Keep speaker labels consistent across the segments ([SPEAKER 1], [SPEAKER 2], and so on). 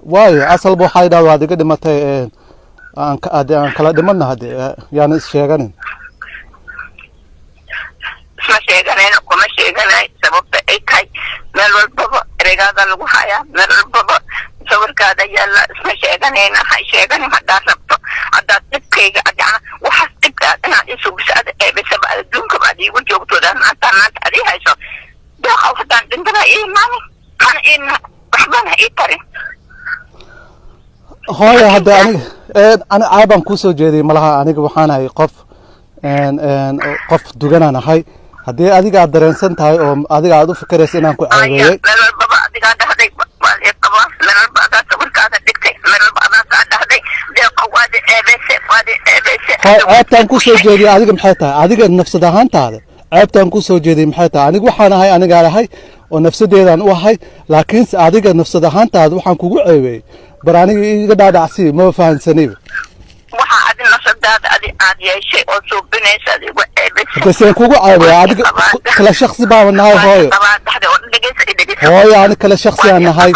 [SPEAKER 1] واي أصل بو حيدا وادي قد ما تي أن كلا دمنا هذه يعني شيئا
[SPEAKER 2] ما شيئا وما شيئا سبب أي كاي مال بابا رجال لو حياة مال بابا صور كذا يلا ما شيئا هنا هاي شيئا ما داربته أدات كيجا أجانا وحسيت أنا إيش بسأل بسبب الدون كبادي وجوبته ده ما تنات عليه هاي شو ده خوف ده عندنا إيه ماني أنا إيه رحمنا إيه ترى
[SPEAKER 1] هاي هذا أنا عابن كوسو جدي ملها أنا كبحنا هاي قف دوجنا أنا هاي هذه أديك أدرين سنت هاي أو أديك أدو فكرة سنة كو عابي
[SPEAKER 2] لا بابا أديك أده هذي بالي بابا لا بابا صبر كذا دكتي لا بابا كذا هذي ده قواد أبس
[SPEAKER 1] هاي عابن كوسو جدي أديك محيطها أديك النفس ده هان هذا عابن كوسو جدي محيطها أنا كبحنا هاي أنا قال هاي ونفس ده أنا وهاي لكن أديك النفس ده هان هذا وحن كوجو عابي براني يقدر دعسي ما فاهم سنيب.
[SPEAKER 2] وح أدي نصدق أدي شيء أصوب بنيس أدي
[SPEAKER 1] بس يكون عادي عادي كل شخص بعمل هاي هاي يعني كل شخص يعني هاي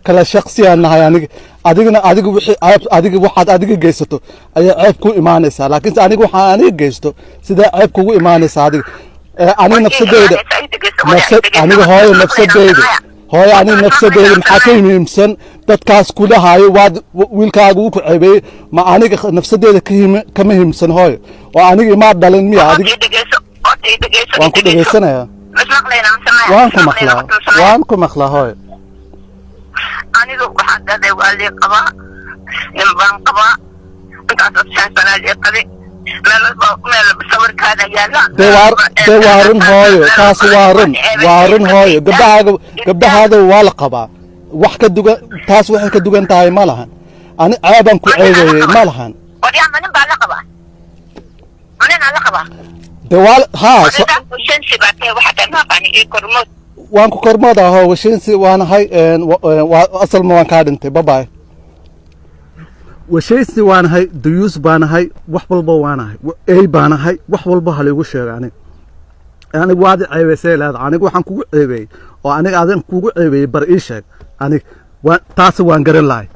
[SPEAKER 1] كل شخص يعني هاي يعني أديك واحد أديك جيسته أي عيب كو إيمان إسا لكن أنا واحد أنا جيسته سيدا عيب كو إيمان إسا أديك أنا نفس ده نفس أنا هاي نفس ده هاي يعني نفس ده محاكم يمسن تتكاس كلها هاي واد ويلكاغو كعبي ما أنا نفس ده كم يمسن هاي وأنا ما دلني مية أديك وانكو دقيسنا يا وانكو مخلا هاي
[SPEAKER 2] أنا لو حتى ده والي قبا ينبان قبا أنت أتصل سنة لقبي مال بصور كذا يلا
[SPEAKER 1] دوارن هاي كاس وارن هاي قبل هذا والقبا وحكة دوغا تاس وحكة دوغا انتهاي مالهن أنا عابن كو عيبي مالهن
[SPEAKER 2] ودي عملن بالقبا منين علقبا
[SPEAKER 1] دوال ها
[SPEAKER 2] وشنسي بعد واحد ما بني إيه كرمود
[SPEAKER 1] وانكو كرمود هو وشنسي وانا هاي أصل ما وان كادنتي باي وشيسي وانا هاي ديوس بانا هاي وحبلبا وانا هاي اي بانا هاي وحبلبا هليغو شيغ يعني واد عيبسي لاد anigu waxaan kugu ceebay oo aniga aadan kugu ceebay bar ii sheeg aniga taas waan garan lahay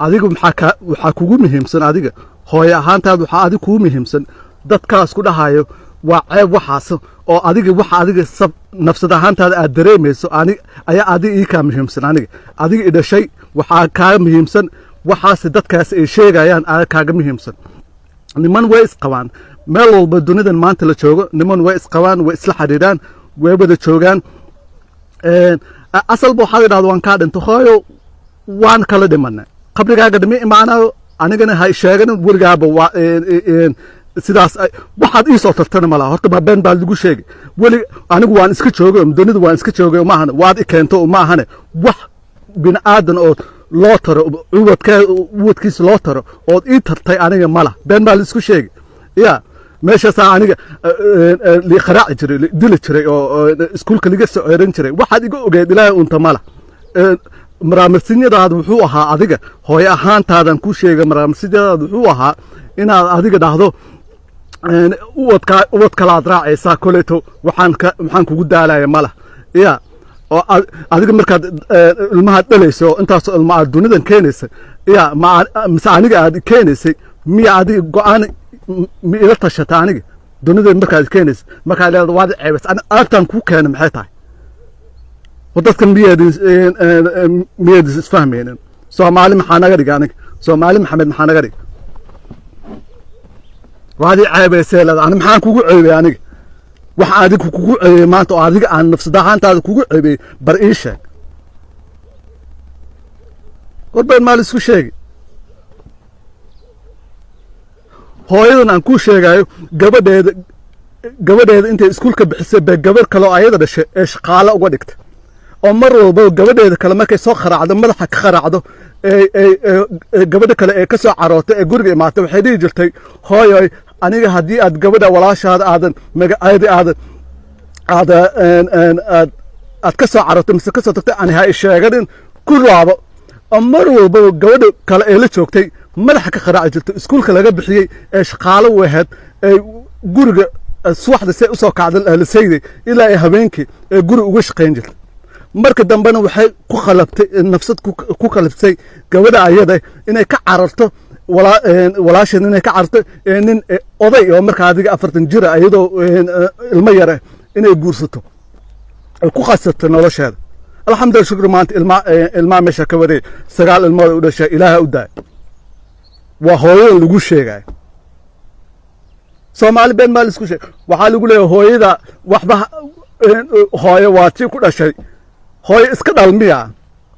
[SPEAKER 1] adigu waxa kugu muhiimsan adiga hooyo ahaantaad waxa adiga kugu muhiimsan dadkaas ku dhahayo waa ceeb waxaas oo adiga waxa adiga sab nafsad ahaantaad aad dareemayso aniga ayaa adiga ii ka muhiimsan adiga idashay waxa ka muhiimsan waxaas dadkaas ay sheegayaan aad kaaga muhiimsan niman way isqabaan meel walba dunidan maanta la joogo niman way isqabaan way isla xiriiraan way wada joogaan asal buu xaq yiraahdo waan ka dhinto hooyo waan kala dhimanay qabrigaaga dhimi imaanayo anigana hay sheegan warigaaba waa sidaas waxaad ii soo tartana malaha horta ma been baa lagu sheegay wali anigu waan iska joogo dunida waan iska joogo ma ahan waad i keento ma ahan wax bin aadan oo loo taro wadkiis loo taro oo ii tartay aniga mala been baa la isku sheegay ya meeshaas aniga li qaraac jiray dil jiray oo iskuulka liga soo ceerin jiray waxaad iga ogeed ilaahay unta mala maraamirsinyadaadu wuxuu ahaa adiga hooyo ahaantaadan ku sheegay maraamirsinyadaadu wuxuu ahaa inaad adiga dhahdo uwad kalaad raacaysaa koleeto waxaan kugu daalaya mala ya oo adiga markaad ilmaha dhalayso intaas ilma aad dunidan keenaysay ya mise aniga aad keenaysay miya adiga go'aan mi ila tashata aniga dunidan markaad keenaysay markaad leedahay waad ceebas aagtan ku keenay maxay tahay wadadkan miyaad isfahmaynin Soomaali maxaa naga dhigay aniga Soomaali Maxamed maxaa naga dhigay waad ceebaysay leedahay ani maxaan kugu ceebay aniga waxa adiga kugu ceebay maanta oo adiga aan nafsadahaantaada kugu ceebay bar ii sheeg qorbeen maal isku sheegay hooyadan aan ku sheegayo gabadheeda intay iskuulka bixisay bay gabar kale oo ayada dhashay ee shaqaale uga dhigtay oo mar walba gabadheeda kale markay soo kharaacdo madaxa ka kharaacdo gabadha kale ee ka soo carootay ee guriga imaatay waxay dhihi jirtay hooyoy aniga haddii aad gabadha walaashaada aadan magaceeda aad ka soo carootay mise ka soo tagtay aan ha sheeganin ku raabo oo mar walba gabadha kale ee la joogtay madaxa ka qaraaci jirtay iskuulka laga bixiyay ee shaqaale u ahayd ee guriga subaxda say u soo kacday la sayday ilaa ay habeenkii ee guri uga shaqayn jirtay marka dambena waxay ku khalabtay nafsad ku khalabtay gabadha ayada inay ka cararto walaashan inay ka cararto nin oday oo marka adiga 40 jir ayadoo ilmo yare inay guursato ay ku qasabtay nolosheeda alxamdulillah shukr maanta ilma meesha ka waday 9 ilmood u dhashay ilaaha u daay waa hooyo lagu sheegay Soomaali been maal isku sheeg waxa lagu leeyahay hooyada waxba hooyo waa tii ku dhashay hooyo iska dhalmiya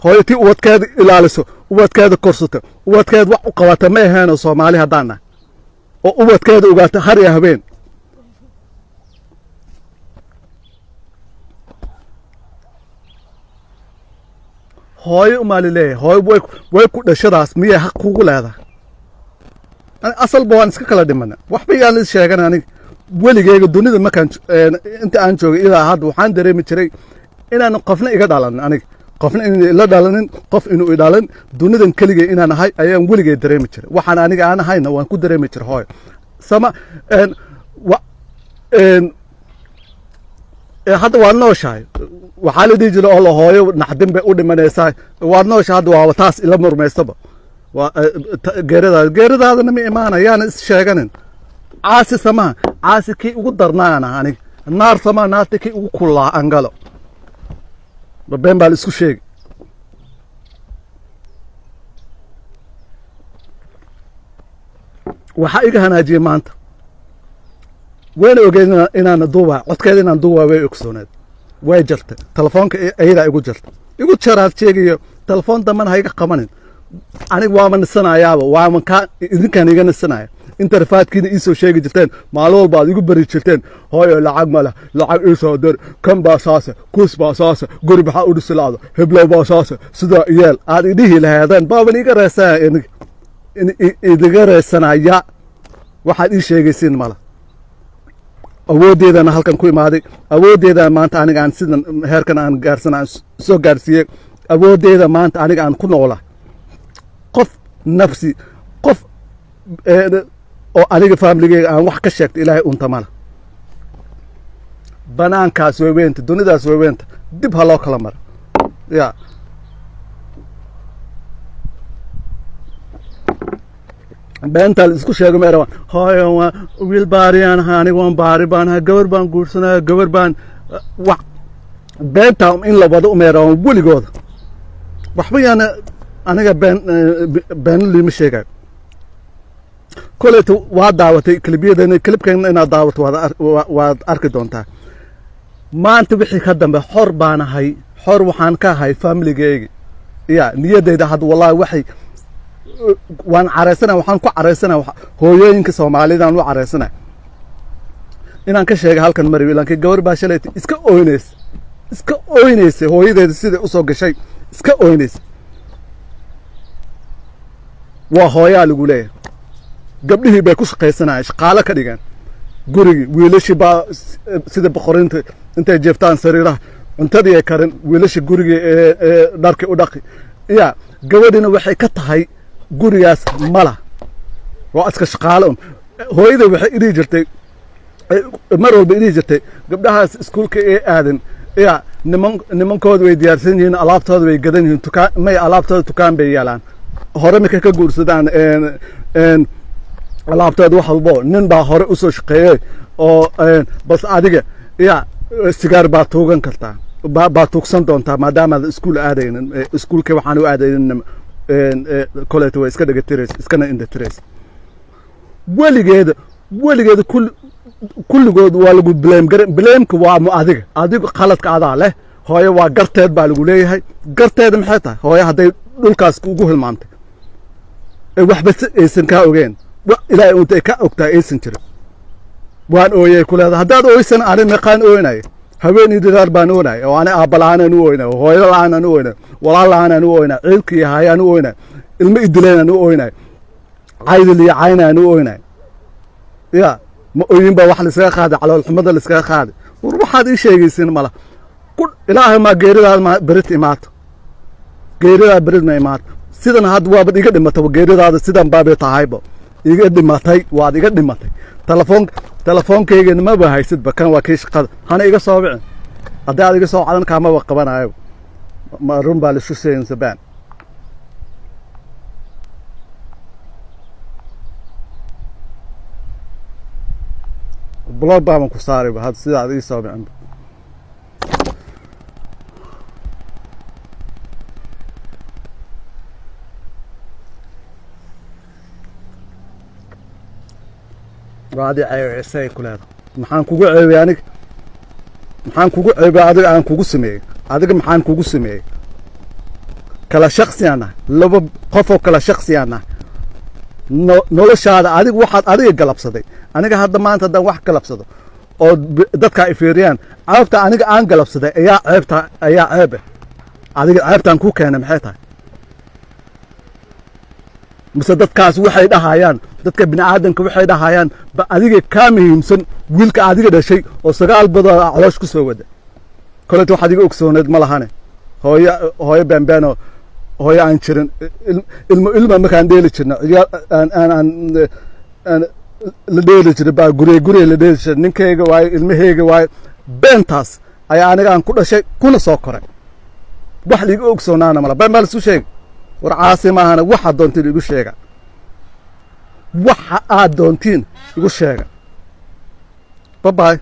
[SPEAKER 1] hooyo tii ubadkeeda ilaaliso ubadkeeda korsato ubadkeeda wax u qabata ma ahayn Soomaali hadana oo ubadkeeda ugaata har iyo habeen hooyo umaalile hooyo way ku dhashadaas miya xaq kugu leedahay asal baan iska kala dhimana waxba yaan is sheegan aniga weligeyga dunida markaan inta aan joogay ilaa hadda waxaan dareemi jiray inaan qofna iga dhalan aniga qofna inuu ila dhalanin qof inuu i dhalan dunidan keligay inaan ahay ayaan weligey dareemi jiray waxaan aniga aan ahayna waan ku dareemi jiray hooyo sama hadda waa nooshahay waxaa la dhihi jiray oo la hooyo naxdin bay u dhimanaysaa waa nooshahay hadda waa taas ila murmaystaba geeridaadana ma imaanayaan is sheeganin caasi samaa caasi kii ugu darnaana aniga naar samaa naarta kii ugu kullaa angalo been baa la isku sheegi waxaa iga hanaajiyey maanta wayna ogeyn inaan duubaa codkeeda inaan duubaa way ogsooneed way jartay telefoonka ayadaa igu jartay igu jaraad sheegayo telefoon dambana ha iga qabanin aniga waama nisanayaaba waama idinkaan iga nisanaya inta rafaadkiina ii soo sheegi jirteen maalin walba aad igu bari jirteen hooyo lacag male lacag ii soo dir kan baa saasa kuus baa saasa guri maxaa u dhisilaado heblow baa saasa sidaa iyeel aad idhihi lahaadeen baaban iga reesanaya idiga reesanaya waxaad ii sheegaysiin male awooddeedana halkan ku imaaday awooddeeda maanta aniga aan sidan heerkan aan gaarsanaa soo gaarsiiyey awooddeeda maanta aniga aan ku noolaa qof nafsi qof oo aniga familigeyga aan wax ka sheegto ilaahay unta mala banaankaas way weynta dunidaas way weynta dib ha loo kala maro ya beentaa la isku sheego meera hooyo waa wiil baariyaan ahaa aniga waan baari baan ahaa gabar baan guursanaya gabar baan wax beentaa in la wado umeera weligooda waxba yaana aniga been liima sheegayo koleeto waa daawatay klibyadeena klibkeena inaad daawato waad arki doontaa maanta wixii ka dambe xor baan ahay xor waxaan ka ahay familigeyga ya niyadeyda hadda wallahi waxay waan careysana waxaan ku careysana hooyooyinka Soomaaliyeed aan u careysana inaan ka sheegay halkan mari laakiin gabar baa shalay iska ooyneys hooyadeeda sida u soo gashay iska ooyneys waa hooyaa lagu leeyahay gabdhihii bay ku shaqaysanayaan shaqaale ka dhigaan gurigii wiilashii baa sida boqorinta intay jeeftaan sariiraha cuntadii ay karin wiilashii gurigii dharkii u dhaqi ya gabadhina waxay ka tahay gurigaas mala waa iska shaqaale hooyada waxay idii jirtay mar walba idii jirtay gabdhahaas iskuulka ee aadan ya nimankooda way diyaarsan yihiin alaabtooda way gadan yihiin tukaan may alaabtooda tukaan bay yaalaan hore markay ka guursadaan alaabtooda wax walbo nin baa hore u soo shaqeeyey oo bas adiga ya sigaar baa tuugan kartaa baa tuugsan doontaa maadaama iskuul aadaynin iskuulka waxaan u aadaynin koleeto way iska dhigatireys iskana indhatireys weligeeda kulligood waa lagu blaameka waa adiga khaladka adaa leh hooyo waa garteed baa lagu leeyahay garteeda maxay tahay hooyo hadday dhulkaas ugu hilmaamtay waxba aysan kaa ogeen ilaahay untay ka ogtaa aysan jirin waan ooyay ku leedahay haddaad ooysan ani meeqaan ooynaya haweeney dadaar baan ooynaya oo ani aabba la'aan u ooynaya hooyo la'aan aan u ooynaya walaal la'aan u ooynaya ciilkii hayaan u ooynaya ilmo idileen aan u ooynaya caydil iyo cayn aan u ooynaya ya ma ooyin baa wax la iskaga qaaday calool xumada la iskaga qaaday war waxaad ii sheegaysiin mala ilaahay ma geeridaad ma berit imaato geeridaad berit ma imaato sidan had waabad iga dhimatay geeridaada sidan baabay tahayba iga dhimatay waad iga dhimatay telefoonkeygana ma bahaysid bakan waa kii shaqada hana iga soo wicin haddii aad iga soo cadan kaama qabanayo ما رون بالشو سين زبان بلوك بقى كساري بهذا السيد عادي يسوي عنده وعادي عيسى كل هذا محن كوجو عيب يعني محن كوجو عيب عادي أنا كوجو سمي عادي محن كوجو سمي كلا شخصي أنا لو قفوا كلا شخصي أنا nolosha adiga waxaad adiga galabsaday aniga hadda maanta dan wax galabsado oo dadka ay fiiriyaan ceebta aniga aan galabsaday ayaa ceeb adiga ceebtan ku keenay maxay tahay mise dadkaas waxay dhahayaan dadka bini'aadanka waxay dhahayaan ba adiga ka muhiimsan wiilka adiga dhashay oo 9 bilood caloosh ku soo wada koleeto waxaad iga ogsooneed ma lahane hooyo bambaano hooyo aan jirin ilma markaan dheeli jirna aan la dheeli jiray baa gurye la dheeli jiray ninkayga waayo ilmahayga waayo beentaas ayaa aniga aan ku dhashay kuna soo koray wax liiga ogsoonaana mala baan isu sheeg war caasi maahana waxa doontiin igu sheega waxa aad doontiin igu sheega bye bye